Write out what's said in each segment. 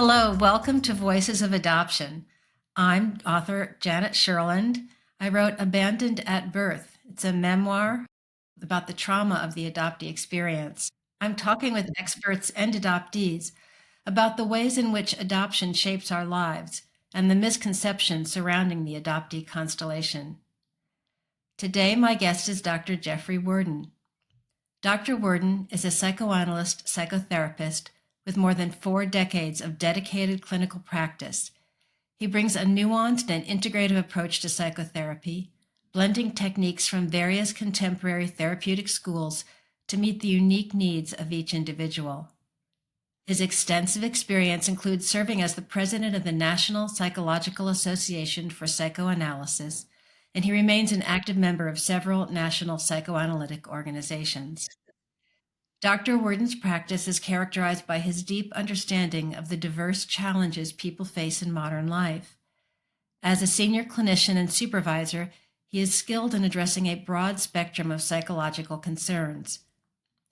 Hello, welcome to Voices of Adoption. I'm author Janet Sherlund. I wrote Abandoned at Birth. It's a memoir about the trauma of the adoptee experience. I'm talking with experts and adoptees about the ways in which adoption shapes our lives and the misconceptions surrounding the adoptee constellation. Today, my guest is Dr. Jeffrey Werden. Dr. Werden is a psychoanalyst-psychotherapist with more than 4 decades of dedicated clinical practice. He brings a nuanced and integrative approach to psychotherapy, blending techniques from various contemporary therapeutic schools to meet the unique needs of each individual. His extensive experience includes serving as the president of the National Psychological Association for Psychoanalysis, and he remains an active member of several national psychoanalytic organizations. Dr. Worden's practice is characterized by his deep understanding of the diverse challenges people face in modern life. As a senior clinician and supervisor, he is skilled in addressing a broad spectrum of psychological concerns.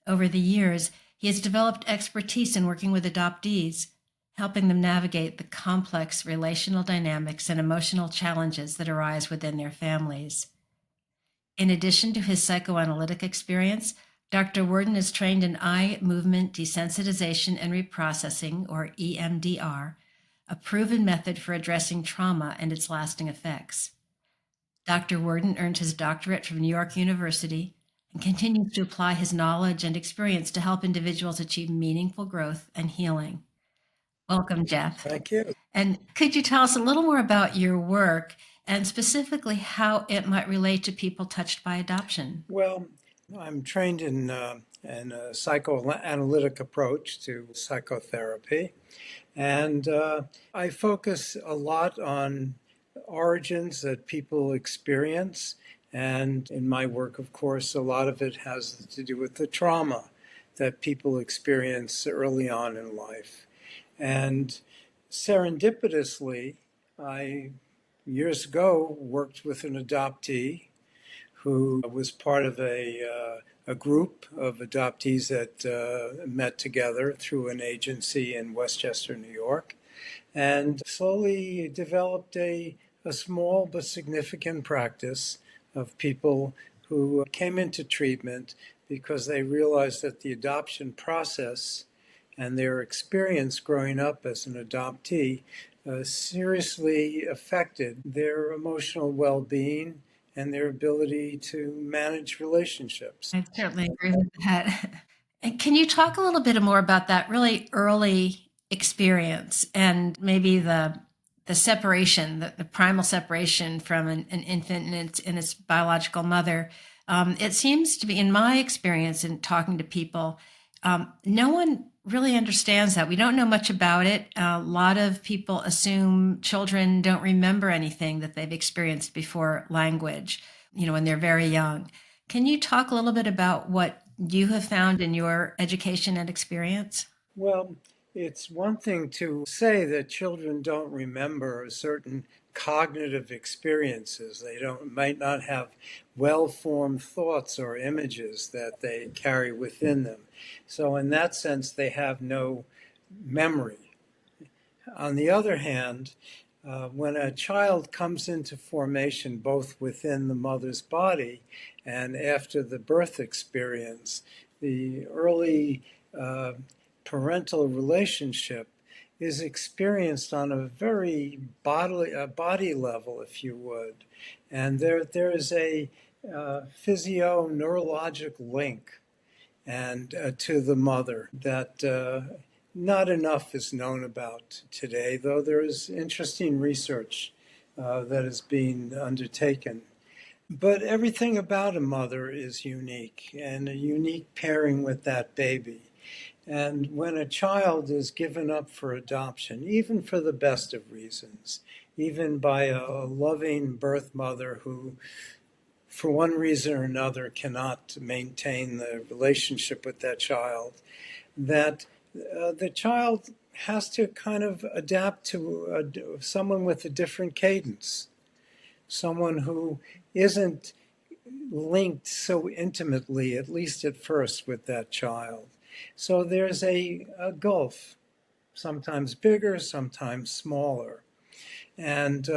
Over the years, he has developed expertise in working with adoptees, helping them navigate the complex relational dynamics and emotional challenges that arise within their families. In addition to his psychoanalytic experience, Dr. Werden is trained in eye movement desensitization and reprocessing, or EMDR, a proven method for addressing trauma and its lasting effects. Dr. Werden earned his doctorate from New York University and continues to apply his knowledge and experience to help individuals achieve meaningful growth and healing. Welcome, Jeff. Thank you. And could you tell us a little more about your work and specifically how it might relate to people touched by adoption? Well, I'm trained in a psychoanalytic approach to psychotherapy, and I focus a lot on origins that people experience. And in my work, of course, a lot of it has to do with the trauma that people experience early on in life. And serendipitously, I years ago worked with an adoptee who was part of a group of adoptees that met together through an agency in Westchester, New York, and slowly developed a small but significant practice of people who came into treatment because they realized that the adoption process and their experience growing up as an adoptee seriously affected their emotional well-being and their ability to manage relationships. I certainly agree with that. And can you talk a little bit more about that really early experience and maybe the separation, the primal separation from an infant and its biological mother? It seems to be, in my experience in talking to people, no one really understands that. We don't know much about it. A lot of people assume children don't remember anything that they've experienced before language, when they're very young. Can you talk a little bit about what you have found in your education and experience? Well, it's one thing to say that children don't remember certain cognitive experiences. They might not have well-formed thoughts or images that they carry within them. So in that sense, they have no memory. On the other hand, when a child comes into formation both within the mother's body and after the birth experience, the early parental relationship is experienced on a very body level, if you would. And there is a physio-neurologic link and to the mother that not enough is known about today, though there is interesting research that is being undertaken. But everything about a mother is unique and a unique pairing with that baby. And when a child is given up for adoption, even for the best of reasons, even by a loving birth mother who, for one reason or another, cannot maintain the relationship with that child, that the child has to kind of adapt to someone with a different cadence, someone who isn't linked so intimately, at least at first, with that child. So there's a gulf sometimes bigger, sometimes smaller. And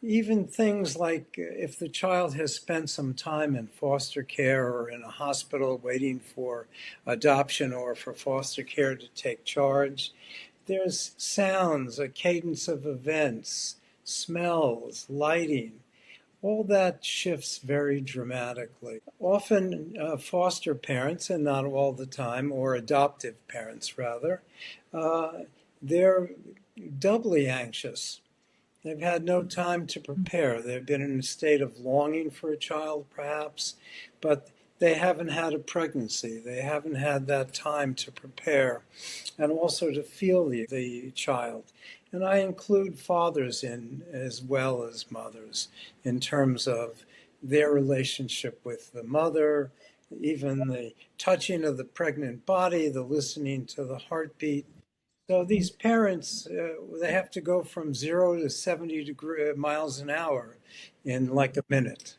even things like if the child has spent some time in foster care or in a hospital waiting for adoption or for foster care to take charge, there's sounds, a cadence of events, smells, lighting. All that shifts very dramatically. Often, foster parents, and not all the time, or adoptive parents rather, uh, they're doubly anxious. They've had no time to prepare. They've been in a state of longing for a child, perhaps, but they haven't had a pregnancy. They haven't had that time to prepare and also to feel the child. And I include fathers in as well as mothers in terms of their relationship with the mother, even the touching of the pregnant body, the listening to the heartbeat. So these parents, they have to go from 0 to 70 miles an hour in like a minute.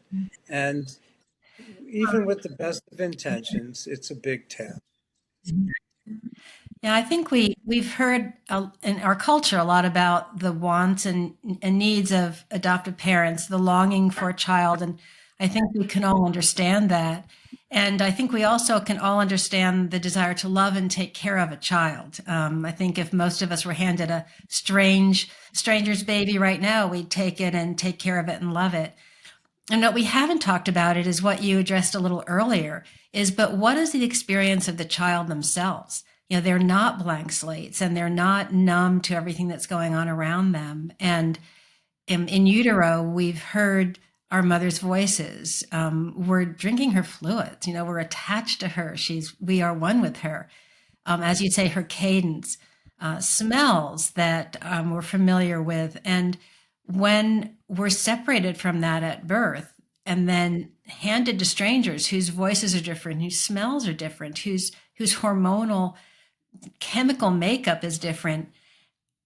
And even with the best of intentions, it's a big task. Yeah, I think we've heard in our culture a lot about the wants and needs of adoptive parents, the longing for a child, and I think we can all understand that. And I think we also can all understand the desire to love and take care of a child. I think if most of us were handed a stranger's baby right now, we'd take it and take care of it and love it. And what we haven't talked about it is what you addressed a little earlier is, but what is the experience of the child themselves? They're not blank slates and they're not numb to everything that's going on around them. And in utero, we've heard our mother's voices. We're drinking her fluids. We're attached to her. We are one with her. As you'd say, her cadence, smells that we're familiar with. And when we're separated from that at birth and then handed to strangers whose voices are different, whose smells are different, whose hormonal chemical makeup is different,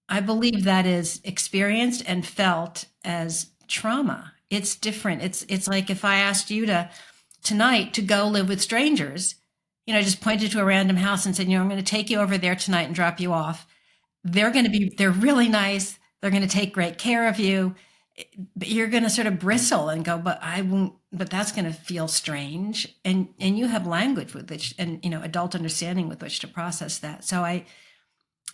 I believe that is experienced and felt as trauma. It's different. It's like if I asked you tonight to go live with strangers, just pointed to a random house and said, I'm going to take you over there tonight and drop you off. They're really nice. They're going to take great care of you. But you're going to sort of bristle and go, but I won't, but that's going to feel strange. And you have language with which, and, adult understanding with which to process that. So I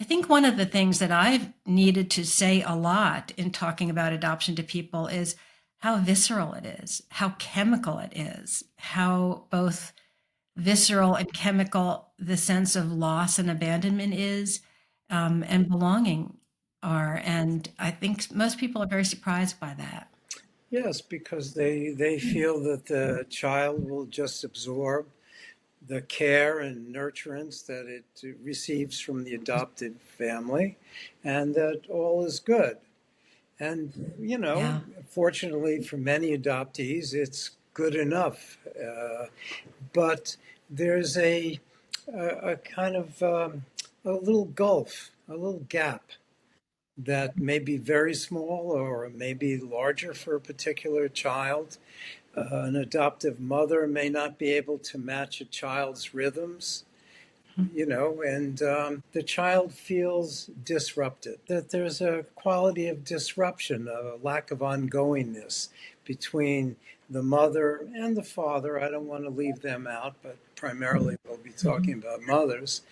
think one of the things that I've needed to say a lot in talking about adoption to people is how visceral it is, how chemical it is, how both visceral and chemical the sense of loss and abandonment is, and belonging are. And I think most people are very surprised by that. Yes, because they feel that the child will just absorb the care and nurturance that it receives from the adopted family and that all is good. And, Yeah. fortunately for many adoptees, it's good enough. But there's a kind of a little gulf, a little gap that may be very small or may be larger for a particular child. An adoptive mother may not be able to match a child's rhythms, and the child feels disrupted, that there's a quality of disruption, a lack of ongoingness between the mother and the father. I don't want to leave them out, but primarily we'll be talking about mothers.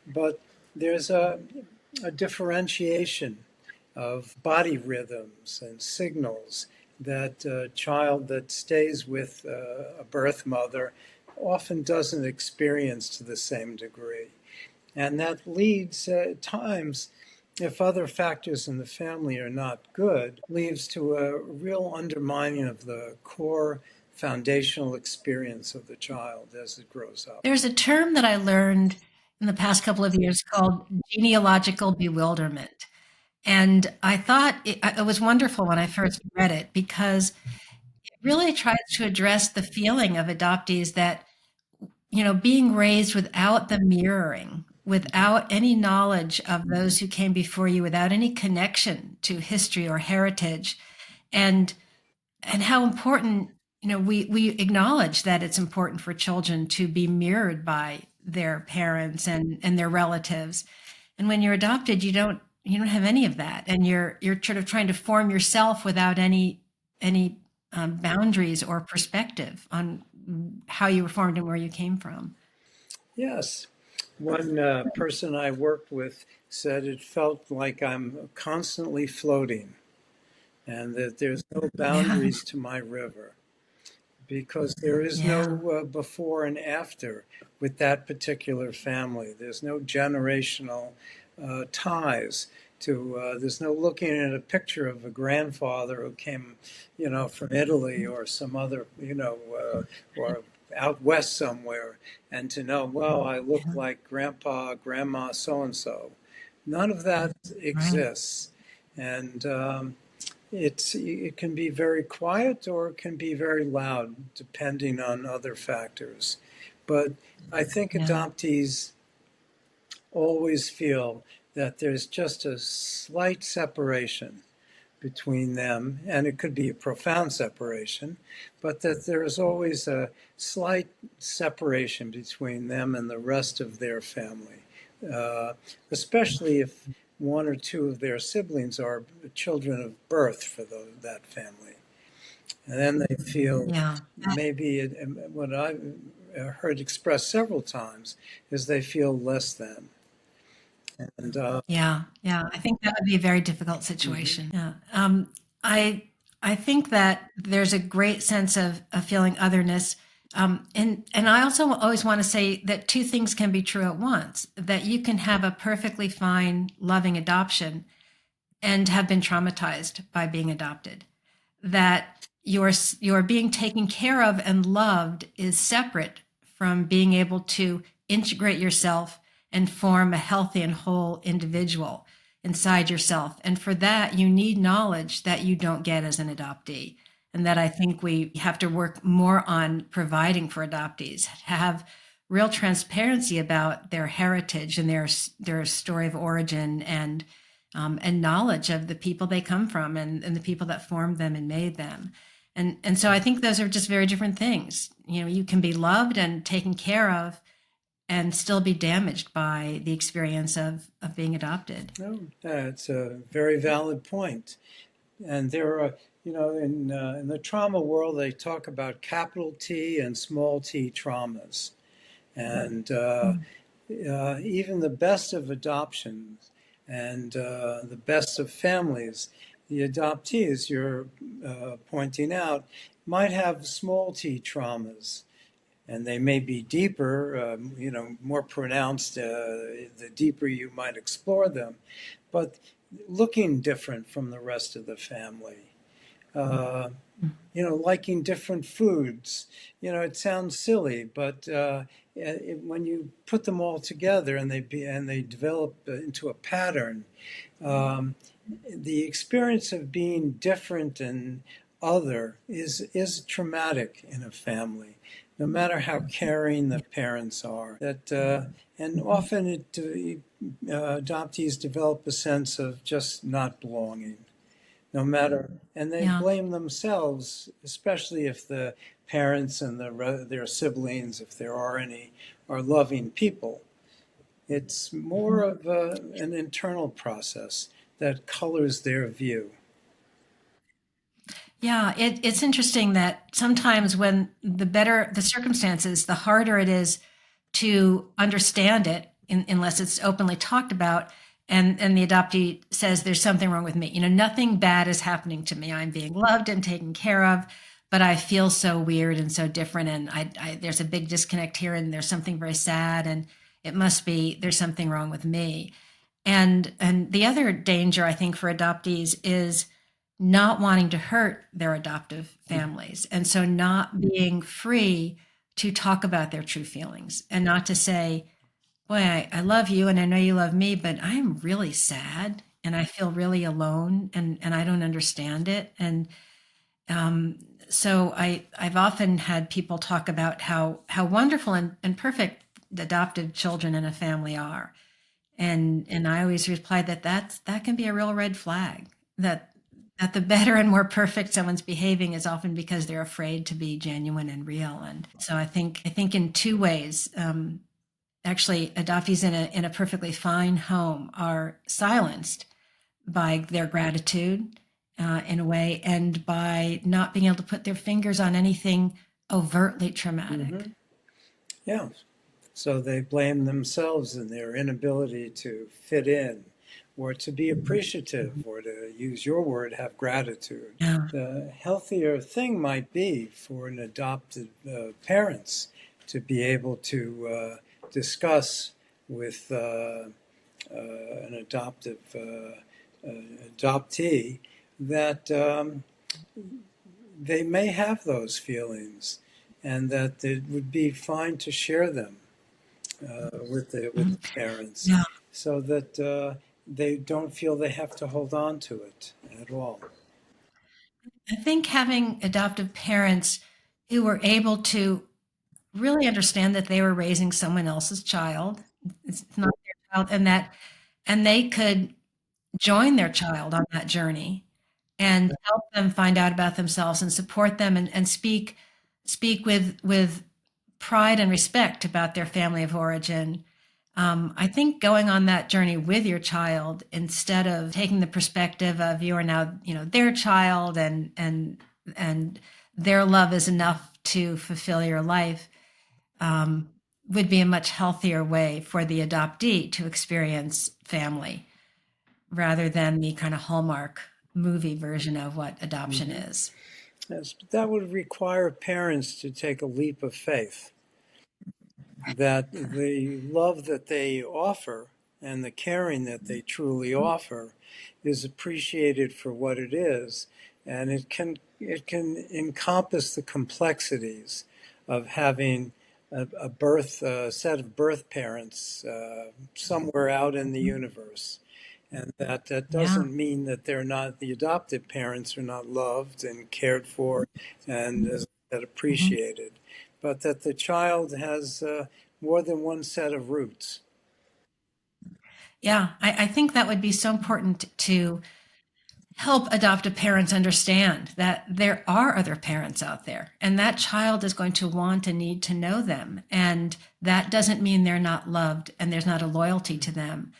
But there's a differentiation of body rhythms and signals that a child that stays with a birth mother often doesn't experience to the same degree. And that leads at times, if other factors in the family are not good, leads to a real undermining of the core foundational experience of the child as it grows up. There's a term that I learned in the past couple of years called genealogical bewilderment. And I thought it was wonderful when I first read it because it really tries to address the feeling of adoptees that, being raised without the mirroring, without any knowledge of those who came before you, without any connection to history or heritage, and how important, we acknowledge that it's important for children to be mirrored by their parents and their relatives. And when you're adopted, you don't have any of that, and you're sort of trying to form yourself without any boundaries or perspective on how you were formed and where you came from. Yes. One person I worked with said it felt like I'm constantly floating and that there's no Yeah, boundaries to my river because there is yeah, no before and after with that particular family. There's no generational ties to, there's no looking at a picture of a grandfather who came, from Italy or some other, or out west somewhere, and to know, well, I look yeah, like grandpa, grandma, so and so. None of that right, exists. And it can be very quiet or it can be very loud, depending on other factors. But I think yeah, adoptees always feel that there's just a slight separation between them, and it could be a profound separation, but that there's always a slight separation between them and the rest of their family, uh, especially if one or two of their siblings are children of birth for that family. And then they feel yeah. maybe what I've heard expressed several times is they feel less than. And Yeah, yeah. I think that would be a very difficult mhm. situation. Yeah. I I think that there's a great sense of feeling otherness. And I also always want to say that two things can be true at once. That you can have a perfectly fine, loving adoption and have been traumatized by being adopted. That your being taken care of and loved is separate from being able to integrate yourself and form a healthy and whole individual inside yourself. And for that, you need knowledge that you don't get as an adoptee. And that I think we have to work more on providing for adoptees, have real transparency about their heritage and their story of origin, and knowledge of the people they come from, and the people that formed them and made them. And so I think those are just very different things. You can be loved and taken care of and still be damaged by the experience of being adopted. No, that's a very valid point. And there are, in the trauma world, they talk about capital T and small t traumas. And even the best of adoptions and the best of families, the adoptees you're pointing out might have small t traumas. And they may be deeper, more pronounced the deeper you might explore them, but looking different from the rest of the family. Uh, Liking different foods. It sounds silly, but when you put them all together and they develop into a pattern, um, the experience of being different and other is traumatic in a family, no matter how caring the parents are. And often adoptees develop a sense of just not belonging no matter, and they Yeah, blame themselves, especially if the parents and their siblings, if there are any, are loving people. It's more of an internal process that colors their view. yeah. It's interesting that sometimes when the better the circumstances, the harder it is to understand it, unless it's openly talked about. And the adoptee says, there's something wrong with me. Nothing bad is happening to me. I'm being loved and taken care of, but I feel so weird and so different. And there's a big disconnect here, and there's something very sad. And it must be there's something wrong with me. And the other danger, I think, for adoptees is not wanting to hurt their adoptive families. And so not being free to talk about their true feelings, and not to say, boy, I love you and I know you love me, but I'm really sad and I feel really alone, and I don't understand it. And um, so I've often had people talk about how wonderful and perfect the adoptive children in a family are. And I always reply that can be a real red flag, that the better and more perfect someone's behaving is often because they're afraid to be genuine and real. And so I think in two ways. actually adoptees in a perfectly fine home are silenced by their gratitude in a way, and by not being able to put their fingers on anything overtly traumatic. Yeah. So they blame themselves and their inability to fit in or to be appreciative or to use your word, have gratitude. Yeah. The healthier thing might be for an adopted parents to be able to discuss with an adoptive adoptee that they may have those feelings and that it would be fine to share them with the parents, Yeah. so that they don't feel they have to hold on to it at all. I think having adoptive parents who were able to really understand that they were raising someone else's child, it's not their child, and they could join their child on that journey and help them find out about themselves and support them, and speak with pride and respect about their family of origin. I think going on that journey with your child, instead of taking the perspective of you are now, their child, and their love is enough to fulfill your life, um, would be a much healthier way for the adoptee to experience family, rather than the kind of Hallmark movie version of what adoption Mm-hmm. is. Yes, but that would require parents to take a leap of faith that the love that they offer and the caring that they truly offer is appreciated for what it is, and it can encompass the complexities of having a birth set of birth parents somewhere out in the universe, and that Yeah. doesn't mean that they're not, the adopted parents are not loved and cared for and that Mhm. appreciated, but that the child has more than one set of roots. Yeah, I think that would be so important to help adoptive parents understand that there are other parents out there, and that child is going to want and need to know them. And that doesn't mean they're not loved and there's not a loyalty to them.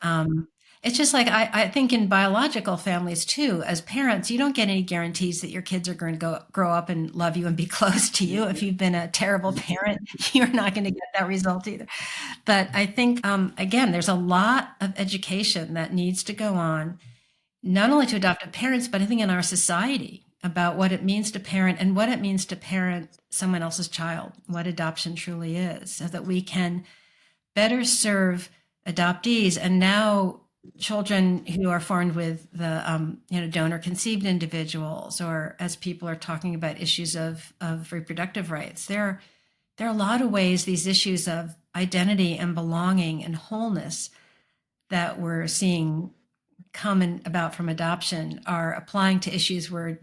Um, it's just like I think in biological families too, as parents, you don't get any guarantees that your kids are going to grow up and love you and be close to you. If you've been a terrible parent, you're not going to get that result either. But I think, again, there's a lot of education that needs to go on, not only to adoptive parents, but I think in our society, about what it means to parent and what it means to parent someone else's child, what adoption truly is, so that we can better serve adoptees, and now children who are formed with the donor conceived individuals, or as people are talking about issues of reproductive rights. There are a lot of ways these issues of identity and belonging and wholeness that we're seeing come about from adoption are applying to issues we're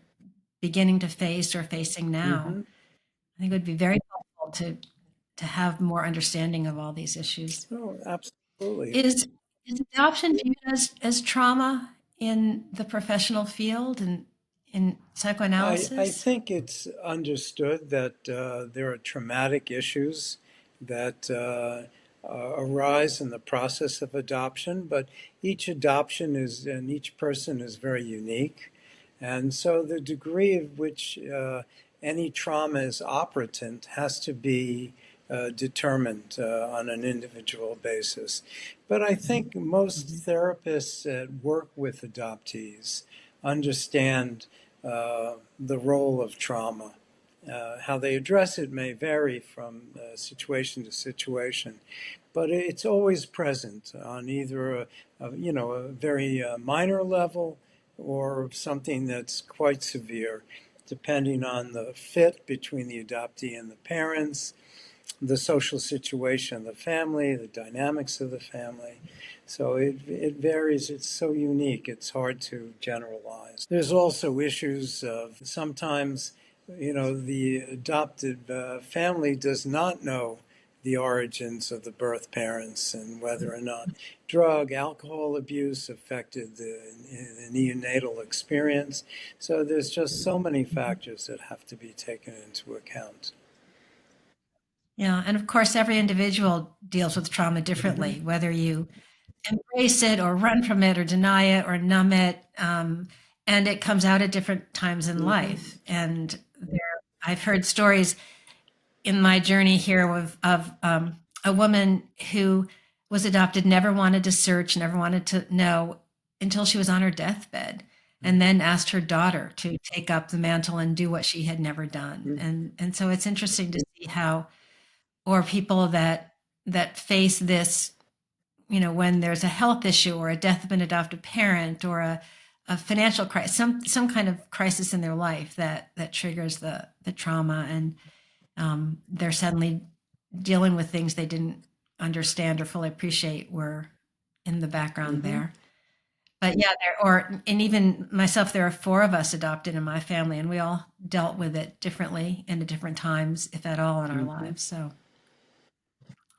beginning to face or facing now. Mm-hmm. I think it would be very helpful to have more understanding of all these issues. Oh, absolutely. Is adoption viewed as trauma in the professional field and in I psychoanalysis? think it's understood that there are traumatic issues that arise in the process of adoption, but each adoption is, and each person is very unique. And so the degree of which any trauma is operative has to be determined on an individual basis. But I think most therapists that work with adoptees understand the role of trauma. How they address it may vary from situation to situation, but it's always present on either a very minor level or something that's quite severe, depending on the fit between the adoptee and the parents, the social situation of the family, the dynamics of the family. So it varies. It's so unique. It's hard to generalize. There's also issues of sometimes, the adopted family does not know the origins of the birth parents and whether or not drug, alcohol abuse affected the neonatal experience. So there's just so many factors that have to be taken into account. Yeah. And of course, every individual deals with trauma differently, whether you embrace it or run from it or deny it or numb it. And it comes out at different times in Mm-hmm. life. And I've heard stories in my journey here of a woman who was adopted, never wanted to search, never wanted to know until she was on her deathbed, and then asked her daughter to take up the mantle and do what she had never done. And so it's interesting to see how, or people that face this, when there's a health issue or a death of an adoptive parent or a financial crisis, some kind of crisis in their life that triggers the trauma, and they're suddenly dealing with things they didn't understand or fully appreciate were in the background Mm-hmm. there. But yeah, and even myself, there are four of us adopted in my family, and we all dealt with it differently and at different times, if at all, in our Mm-hmm. lives. So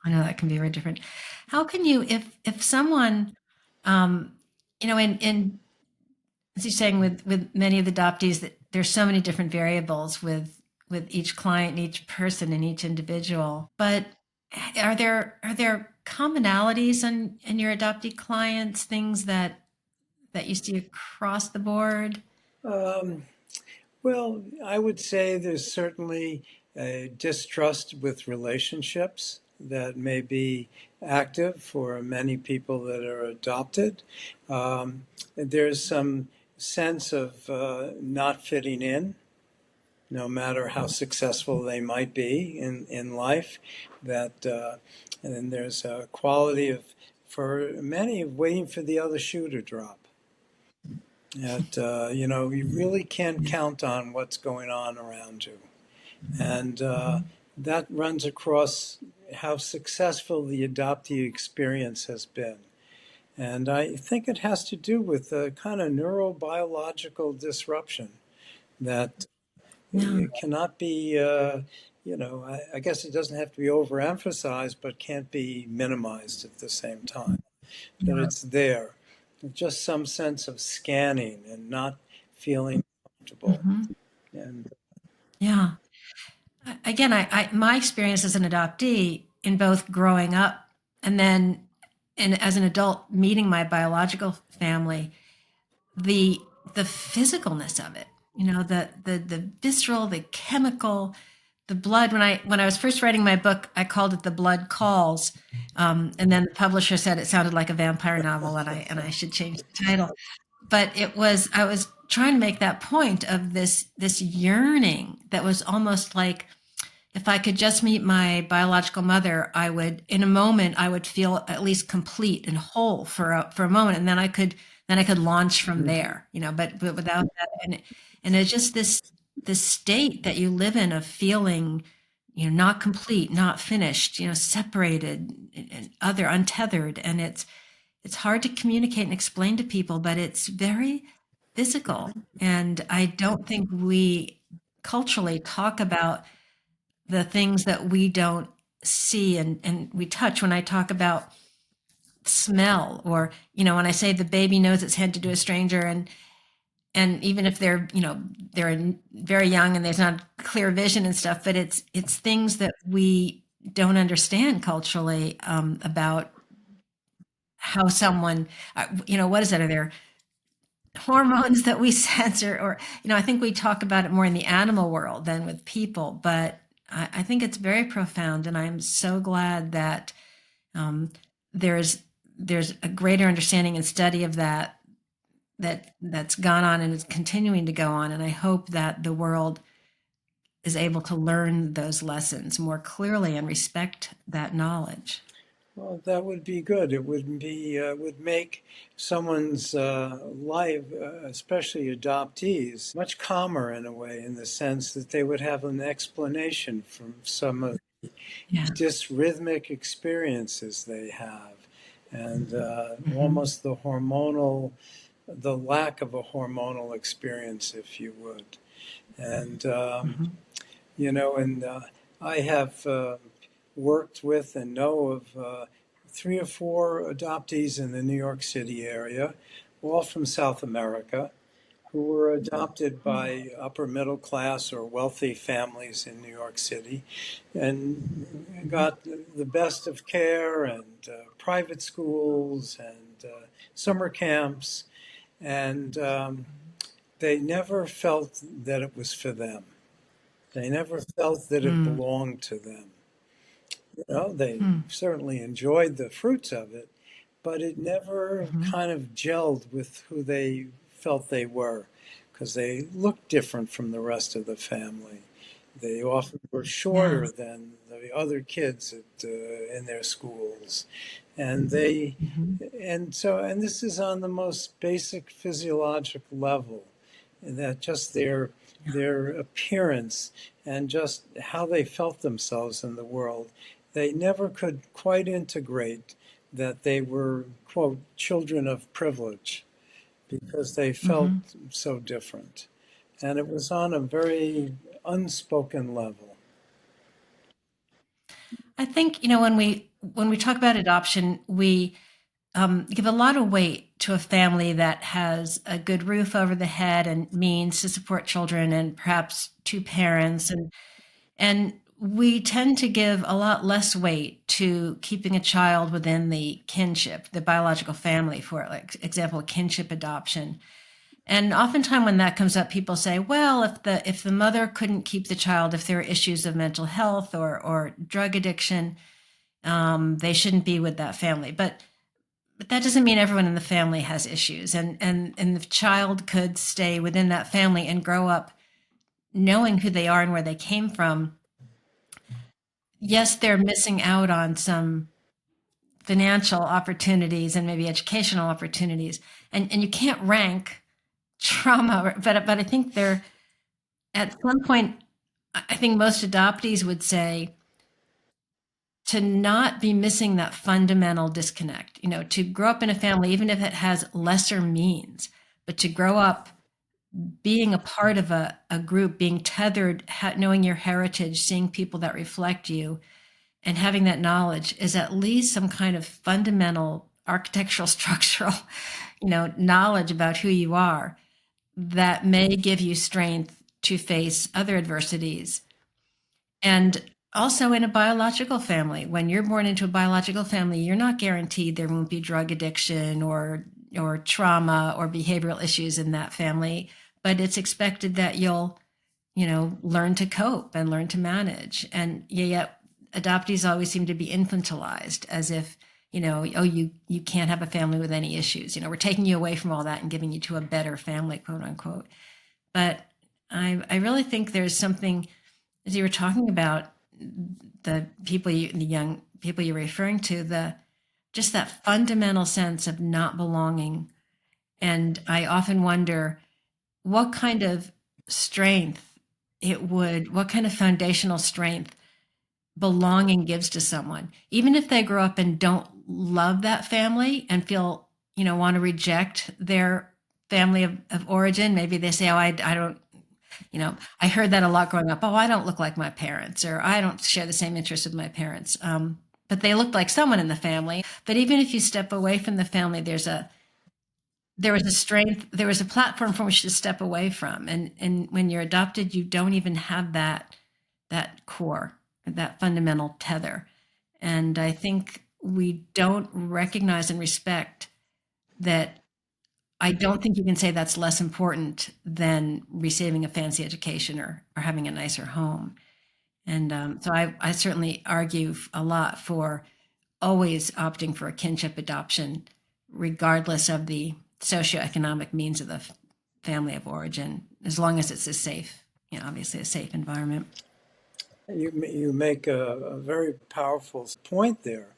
I know that can be very different. How can you, if someone, um, in as you're saying with many of the adoptees, that there's so many different variables with each client and each person and each individual. But are there commonalities in your adoptee clients, things that you see across the board? Um, well, I would say there's certainly a distrust with relationships that may be active for many people that are adopted. There's some sense of not fitting in, no matter how successful they might be in life. That and then there's a quality of, for many, of waiting for the other shoe to drop. That you really can't count on what's going on around you, and that runs across how successful the adoptee experience has been. And I think it has to do with a kind of neurobiological disruption that Yeah. it cannot be, I guess it doesn't have to be overemphasized, but can't be minimized at the same time. That Yeah. it's there. Just some sense of scanning and not feeling comfortable. Hmm. And Yeah. Again, my experience as an adoptee in both growing up and then and as an adult meeting my biological family, the the physicalness of it, the visceral, the chemical, the blood. When I was first writing my book, I called it The Blood Calls, and then the publisher said it sounded like a vampire novel, and I should change the title. But I was trying to make that point of this yearning that was almost like, if I could just meet my biological mother, I would, in a moment, I would feel at least complete and whole for a moment, and then I could launch from Mhm. there, but without that, and it's just this state that you live in of feeling, not complete, not finished, separated and other, untethered, and it's hard to communicate and explain to people, but it's very physical, and I don't think we culturally talk about the things that we don't see and we touch. When I talk about smell, or when I say the baby knows its head to do a stranger, and even if they're very young and there's not clear vision and stuff, but it's things that we don't understand culturally, about how someone, what is it, are there hormones that we sense, or I think we talk about it more in the animal world than with people, but I think it's very profound, and I'm so glad that, um, there's there's a greater understanding and study of that's gone on and is continuing to go on, and I hope that the world is able to learn those lessons more clearly and respect that knowledge. Well, that would be good. It would make someone's life, especially adoptees, much calmer in a way, in the sense that they would have an explanation for some of Yeah. dysrhythmic experiences they have, and Hmm. almost the lack of a hormonal experience, if you would. And Hmm. and I have worked with and know of three or four adoptees in the New York City area, all from South America, who were adopted by upper middle class or wealthy families in New York City and got the best of care and private schools and summer camps. And they never felt that it was for them. They never felt that it Mm. belonged to them. You know, they Mm. certainly enjoyed the fruits of it, but it never Mhm. kind of gelled with who they felt they were because they looked different from the rest of the family. They often were shorter Yes. than the other kids in their schools, and they Mhm. and this is on the most basic physiological level, that just their appearance and just how they felt themselves in the world. They never could quite integrate that they were, quote, children of privilege because they felt Mhm. so different. And it was on a very unspoken level. I think, when we talk about adoption, we give a lot of weight to a family that has a good roof over the head and means to support children and perhaps two parents, and we tend to give a lot less weight to keeping a child within the kinship, the biological family, for like example, kinship adoption. And oftentimes when that comes up, people say, well, if the mother couldn't keep the child, if there are issues of mental health or drug addiction, they shouldn't be with that family. But that doesn't mean everyone in the family has issues, and the child could stay within that family and grow up knowing who they are and where they came from. Yes, they're missing out on some financial opportunities and maybe educational opportunities, and you can't rank trauma, but I think they're at some point. I think most adoptees would say to not be missing that fundamental disconnect, to grow up in a family, even if it has lesser means, but to grow up being a part of a group, being tethered, knowing your heritage, seeing people that reflect you, and having that knowledge is at least some kind of fundamental architectural, structural, knowledge about who you are that may give you strength to face other adversities. And also in a biological family, when you're born into a biological family, you're not guaranteed there won't be drug addiction or trauma or behavioral issues in that family, but it's expected that you'll, learn to cope and learn to manage. And yet adoptees always seem to be infantilized as if, oh, you can't have a family with any issues. We're taking you away from all that and giving you to a better family, quote unquote. But I really think there's something, as you were talking about the young people you're referring to, the just that fundamental sense of not belonging. And I often wonder what kind of strength what kind of foundational strength belonging gives to someone, even if they grow up and don't love that family and feel, want to reject their family of origin. Maybe they say, oh, I don't, I heard that a lot growing up. Oh, I don't look like my parents, or I don't share the same interests with my parents. But they looked like someone in the family. But even if you step away from the family, there was a strength, there was a platform from which to step away from. And when you're adopted, you don't even have that core, that fundamental tether. And I think we don't recognize and respect that. I don't think you can say that's less important than receiving a fancy education or having a nicer home. And so I certainly argue a lot for always opting for a kinship adoption, regardless of the socioeconomic means of the family of origin, as long as it's a safe, obviously a safe environment. You make a very powerful point there.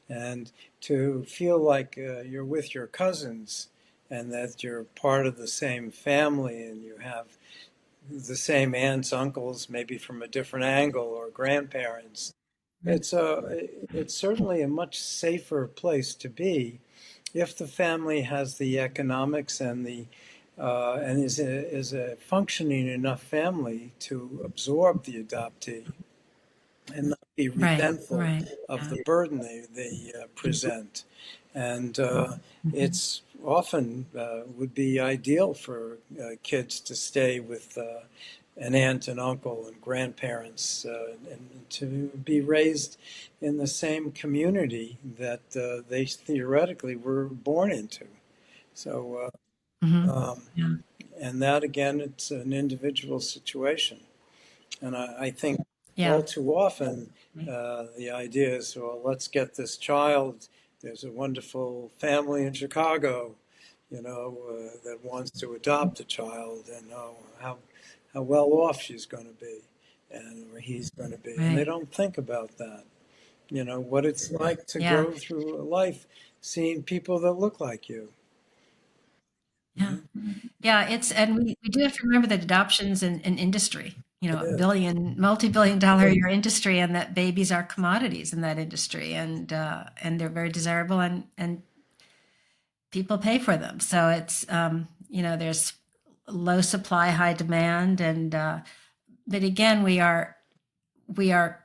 And to feel like you're with your cousins and that you're part of the same family and you have the same aunts, uncles, maybe from a different angle, or grandparents. It's certainly a much safer place to be if the family has the economics and the and is a functioning enough family to absorb the adoptee and not be Right, resentful right. of Yeah. the burden they present. And Mhm. it's often would be ideal for kids to stay with an aunt and uncle and grandparents and to be raised in the same community that they theoretically were born into. So, Yeah. and that again, it's an individual situation. And I think all Yeah. too often the idea is, well, let's get this child. There's a wonderful family in Chicago, that wants to adopt a child, and how well off she's going to be, and or he's going to be, and they Right. don't think about that. What it's like to Yeah. go through life seeing people that look like you. Yeah. Mhm. Yeah. And we do have to remember that adoption's an industry, It a is. multi-billion dollar a year industry, and that babies are commodities in that industry, and they're very desirable, and people pay for them. So it's, there's low supply, high demand. But again, we are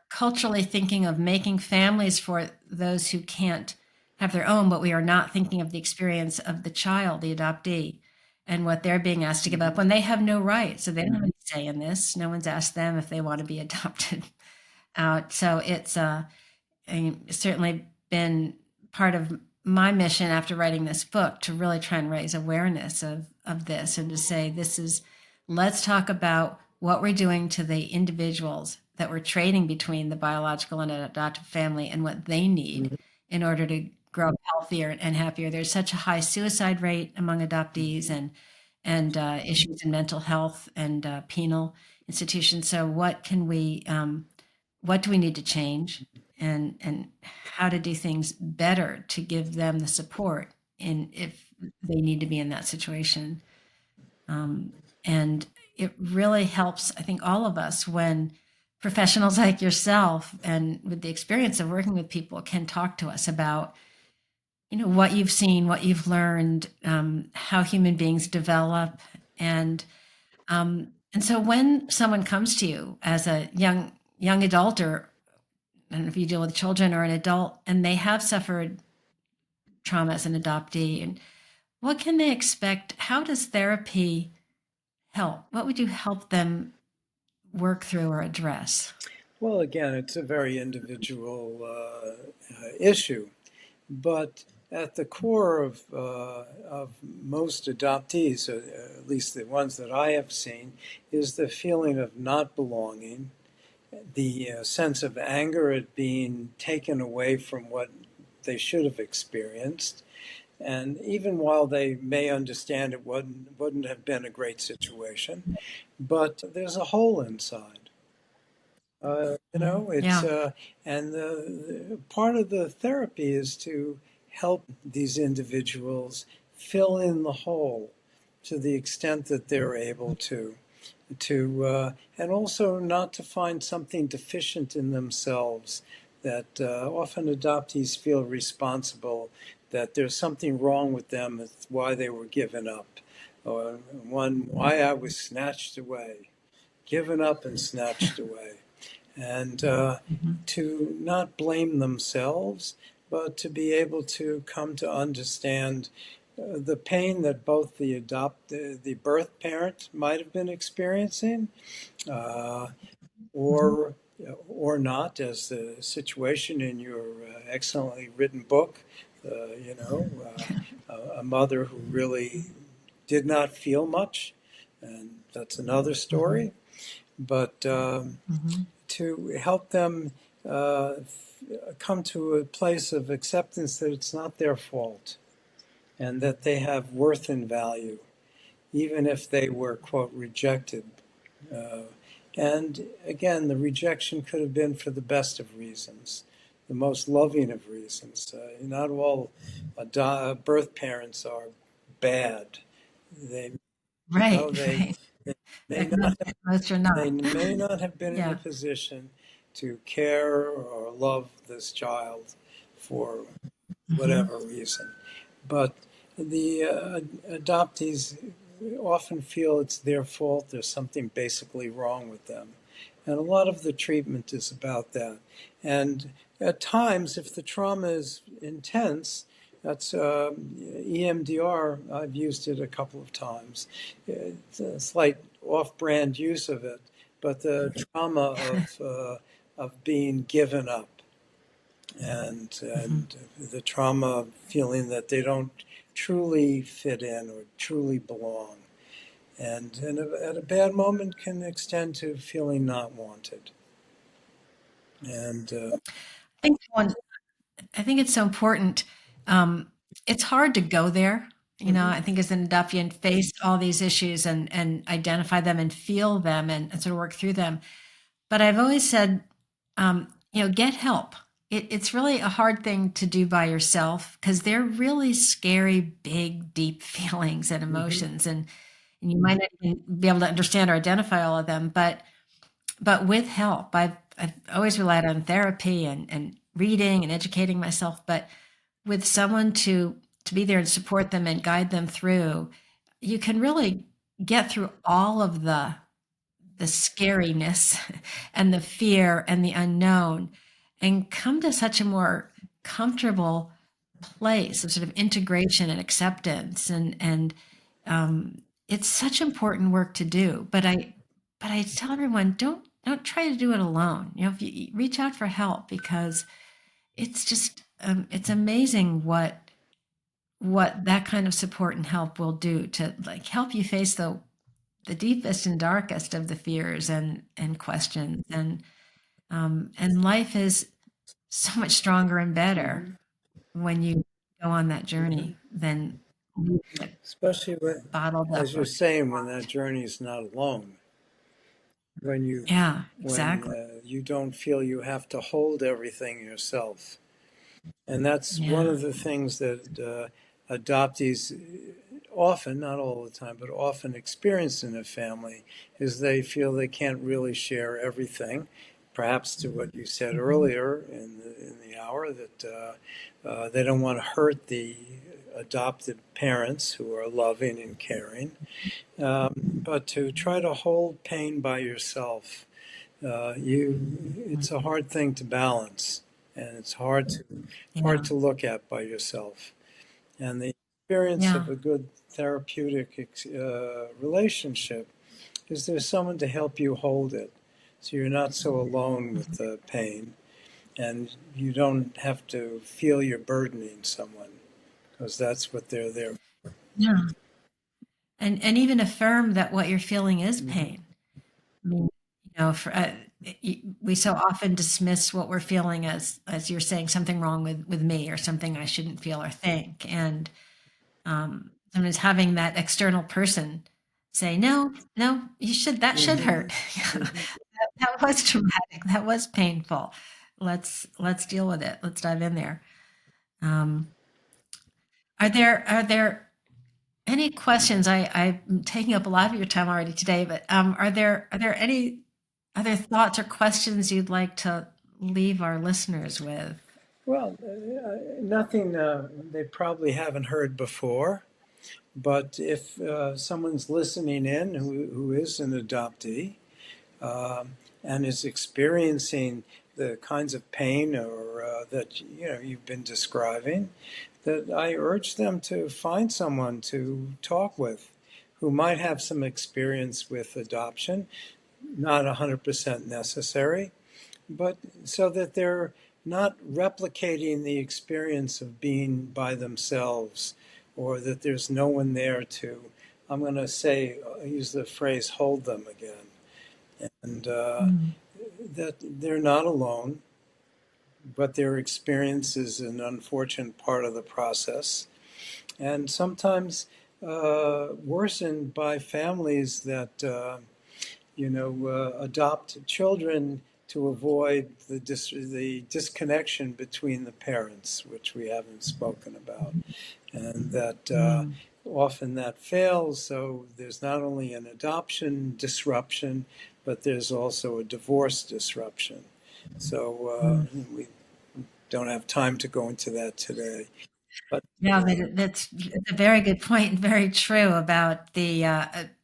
culturally thinking of making families for those who can't have their own, but we are not thinking of the experience of the child, the adoptee, and what they're being asked to give up when they have no right. So they don't have any say in this. No one's asked them if they want to be adopted out. So it's certainly been part of my mission after writing this book to really try and raise awareness of this, and to say let's talk about what we're doing to the individuals that we're trading between the biological and adoptive family, and what they need in order to grow up healthier and happier. There's such a high suicide rate among adoptees, and issues in mental health and penal institutions. So what do we need to change, and how to do things better to give them the support in if they need to be in that situation. And it really helps, I think, all of us when professionals like yourself and with the experience of working with people can talk to us about what you've seen, what you've learned, how human beings develop. And so when someone comes to you as a young adult, or I don't know if you deal with children or an adult, and they have suffered trauma as an adoptee, and what can they expect? How does therapy help? What would you help them work through or address? Well, again, it's a very individual issue, but at the core of most adoptees, at least the ones that I have seen, is the feeling of not belonging, the sense of anger at being taken away from what they should have experienced. And even while they may understand it wouldn't have been a great situation, but there's a hole inside. It's Yeah. and the part of the therapy is to help these individuals fill in the hole to the extent that they're able to and also not to find something deficient in themselves, that often adoptees feel responsible, that there's something wrong with them, that's why they were given up, or why I was snatched away, given up and snatched away. And Mhm. to not blame themselves, but to be able to come to understand the pain that both the birth parent might have been experiencing, uh, Mhm. or or not, as the situation in your excellently written book. A mother who really did not feel much, and that's another Mhm. story. But Mhm. to help them uh, come to a place of acceptance that it's not their fault, and that they have worth and value, even if they were, quote, rejected. Uh, and again, the rejection could have been for the best of reasons, the most loving of reasons. Not all birth parents are bad. They, Right. they, Right. they may Yeah, not most are they not. may not have been in a Yeah. position to care or love this child for Mhm. whatever reason. But the adoptees often feel it's their fault. There's something basically wrong with them. And a lot of the treatment is about that. And at times, if the trauma is intense, That's EMDR. I've used it a couple of times. It's a slight off-brand use of it, but the trauma of being given up Mhm. and the trauma of feeling that they don't truly fit in or truly belong, and at a bad moment can extend to feeling not wanted. And I think one, I think it's so important. Um, it's hard to go there. You know, mhm, I think as an adoptee and face all these issues and identify them and feel them and sort of work through them. But I've always said, get help. It's really a hard thing to do by yourself because they're really scary, big, deep feelings and mhm, emotions, and you might not even be able to understand or identify all of them. But with help, I've always relied on therapy and reading and educating myself. But with someone to be there and support them and guide them through, you can really get through all of the scariness and the fear and the unknown and come to such a more comfortable place of sort of integration and acceptance and it's such important work to do but I tell everyone don't try to do it alone. If you reach out for help because it's just it's amazing what that kind of support and help will do to like help you face the deepest and darkest of the fears and questions and life is so much stronger and better mhm, when you go on that mhm. journey than leaving it Especially when, bottled up as you're or saying, when that journey is not alone, when yeah, when exactly. you don't feel you have to hold everything yourself. And that's one Yeah. of the things that adoptees often, not all the time, but often experience in a family is they feel they can't really share everything. Perhaps to what you said Mhm. earlier in the hour that they don't want to hurt the adopted parents who are loving and caring, but to try to hold pain by yourself, it's a hard thing to balance, and it's hard Yeah. to look at by yourself. And the experience Yeah. of a good therapeutic relationship is there's someone to help you hold it, so you're not so alone with Mhm. the pain, and you don't have to feel you're burdening someone because that's what they're there. Yeah. And even affirm that what you're feeling is Mm-hmm. pain. I mean, for we so often dismiss what we're feeling as you're saying something wrong with me or something I shouldn't feel or think. And sometimes having that external person say, no, no, you should, that should Mm-hmm. hurt. That was traumatic. That was painful. Let's deal with it. Let's dive in there. Um, are there any questions? I'm taking up a lot of your time already today, but are there any other thoughts or questions you'd like to leave our listeners with? Well, nothing they probably haven't heard before. But if someone's listening in who is an adoptee and is experiencing the kinds of pain or that you've been describing, that I urge them to find someone to talk with who might have some experience with adoption, not 100% necessary, but so that they're not replicating the experience of being by themselves or that there's no one there to, I'm going to say, use the phrase, hold them again. And Mm, that they're not alone, but their experience is an unfortunate part of the process. And sometimes worsened by families that adopt children to avoid the disconnection between the parents, which we haven't spoken about, and that mm, often that fails. So there's not only an adoption disruption, but there's also a divorce disruption. So mm. we don't have time to go into that today. But Yeah, but it's a very good point and very true about the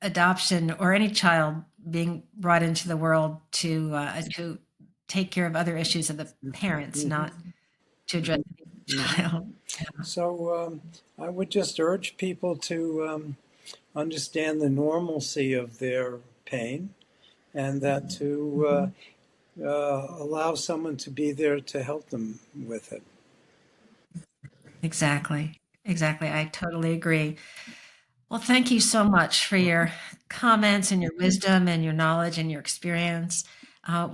adoption or any child being brought into the world to take care of other issues of the parents, mhm. not to address. child. So I would just urge people to understand the normalcy of their pain, and that to allow someone to be there to help them with it. Exactly. Exactly. I totally agree. Well, thank you so much for your comments and your wisdom and your knowledge and your experience.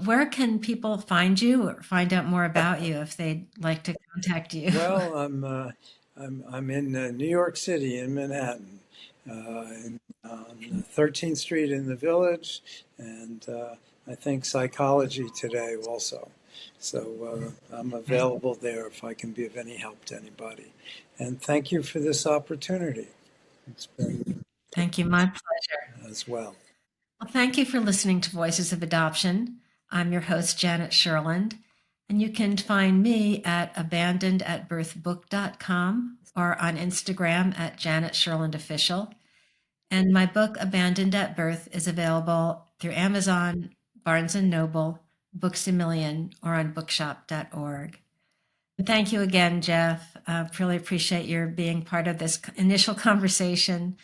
Where can people find you or find out more about you if they'd like to contact you? Well, I'm in New York City, in Manhattan, on 13th Street in the Village, and I think Psychology Today also. So I'm Okay. available there if I can be of any help to anybody. And thank you for this opportunity. It's been Thank you. My pleasure. as well. Well, thank you for listening to Voices of Adoption. I'm your host, Janet Sherlund, and you can find me at abandonedatbirthbook.com or on Instagram at Janet Sherlund Official. And my book, Abandoned at Birth, is available through Amazon, Barnes & Noble, Books A Million, or on bookshop.org. And thank you again, Jeff. Really appreciate your being part of this initial conversation.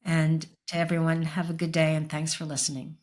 And to everyone, have a good day and thanks for listening.